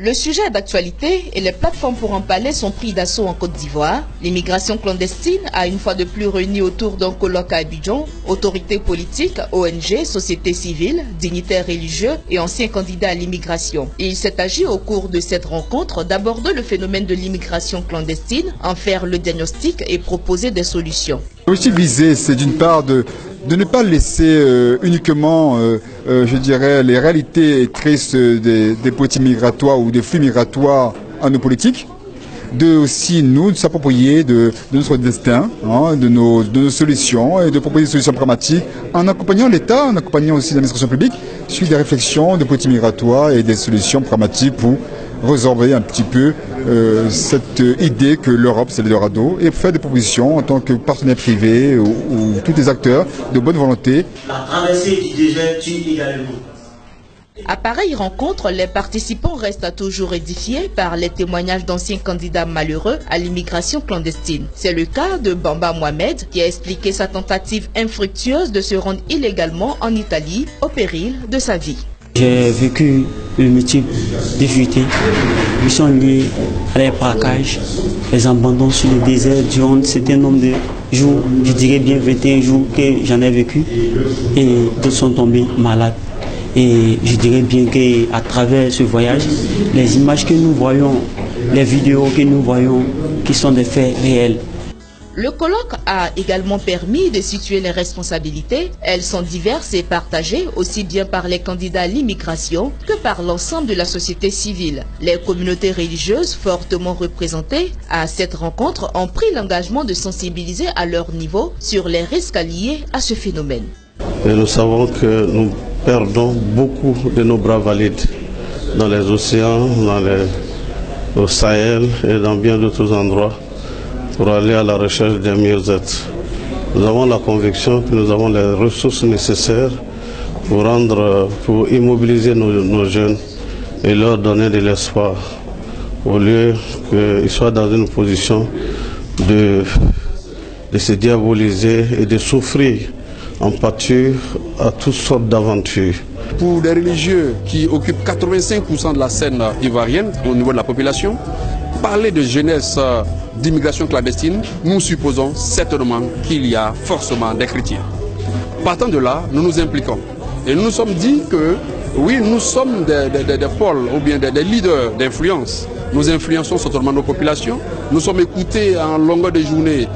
Le sujet d'actualité et les plateformes pour en parler sont pris d'assaut en Côte d'Ivoire. L'immigration clandestine a une fois de plus réuni autour d'un colloque à Abidjan autorités politiques, ONG, sociétés civiles, dignitaires religieux et anciens candidats à l'immigration. Et il s'est agi au cours de cette rencontre d'aborder le phénomène de l'immigration clandestine, en faire le diagnostic et proposer des solutions. L'objectif visé, c'est d'une part de ne pas laisser uniquement, je dirais, les réalités tristes des politiques migratoires ou des flux migratoires à nos politiques, de aussi nous s'approprier de notre destin, de nos solutions et de proposer des solutions pragmatiques en accompagnant l'État, en accompagnant aussi l'administration publique sur des réflexions de politiques migratoires et des solutions pragmatiques pour résorber un petit peu cette idée que l'Europe c'est l'Eldorado et faire des propositions en tant que partenaire privé ou tous les acteurs de bonne volonté. La traversée du désert tue également. À pareille rencontre, les participants restent toujours édifiés par les témoignages d'anciens candidats malheureux à l'immigration clandestine. C'est le cas de Bamba Mohamed qui a expliqué sa tentative infructueuse de se rendre illégalement en Italie au péril de sa vie. J'ai vécu une multitude difficultés qui sont liées à les braquages, les abandons sur le désert durant un certain nombre de jours, je dirais bien 21 jours que j'en ai vécu et d'autres sont tombés malades. Et je dirais bien qu'à travers ce voyage, les images que nous voyons, les vidéos que nous voyons, qui sont des faits réels. Le colloque a également permis de situer les responsabilités. Elles sont diverses et partagées aussi bien par les candidats à l'immigration que par l'ensemble de la société civile. Les communautés religieuses fortement représentées à cette rencontre ont pris l'engagement de sensibiliser à leur niveau sur les risques liés à ce phénomène. Et nous savons que nous perdons beaucoup de nos bras valides dans les océans, au Sahel et dans bien d'autres endroits pour aller à la recherche d'un mieux-être. Nous avons la conviction que nous avons les ressources nécessaires pour immobiliser nos jeunes et leur donner de l'espoir au lieu qu'ils soient dans une position de se diaboliser et de souffrir en pâture à toutes sortes d'aventures. Pour les religieux qui occupent 85% de la scène ivoirienne au niveau de la population, parler de jeunesse d'immigration clandestine, nous supposons certainement qu'il y a forcément des chrétiens. Partant de là, nous nous impliquons. Et nous nous sommes dit que, oui, nous sommes des pôles ou bien des leaders d'influence. Nous influençons certainement nos populations. Nous sommes écoutés en longueur de journée,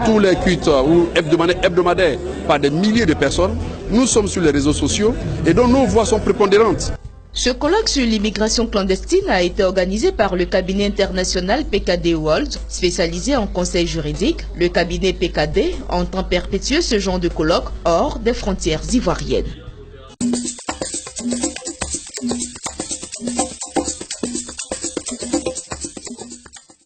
tous les cultes ou hebdomadaires par des milliers de personnes. Nous sommes sur les réseaux sociaux et donc nos voix sont prépondérantes. Ce colloque sur l'immigration clandestine a été organisé par le cabinet international PKD World, spécialisé en conseil juridique. Le cabinet PKD entend perpétuer ce genre de colloque hors des frontières ivoiriennes.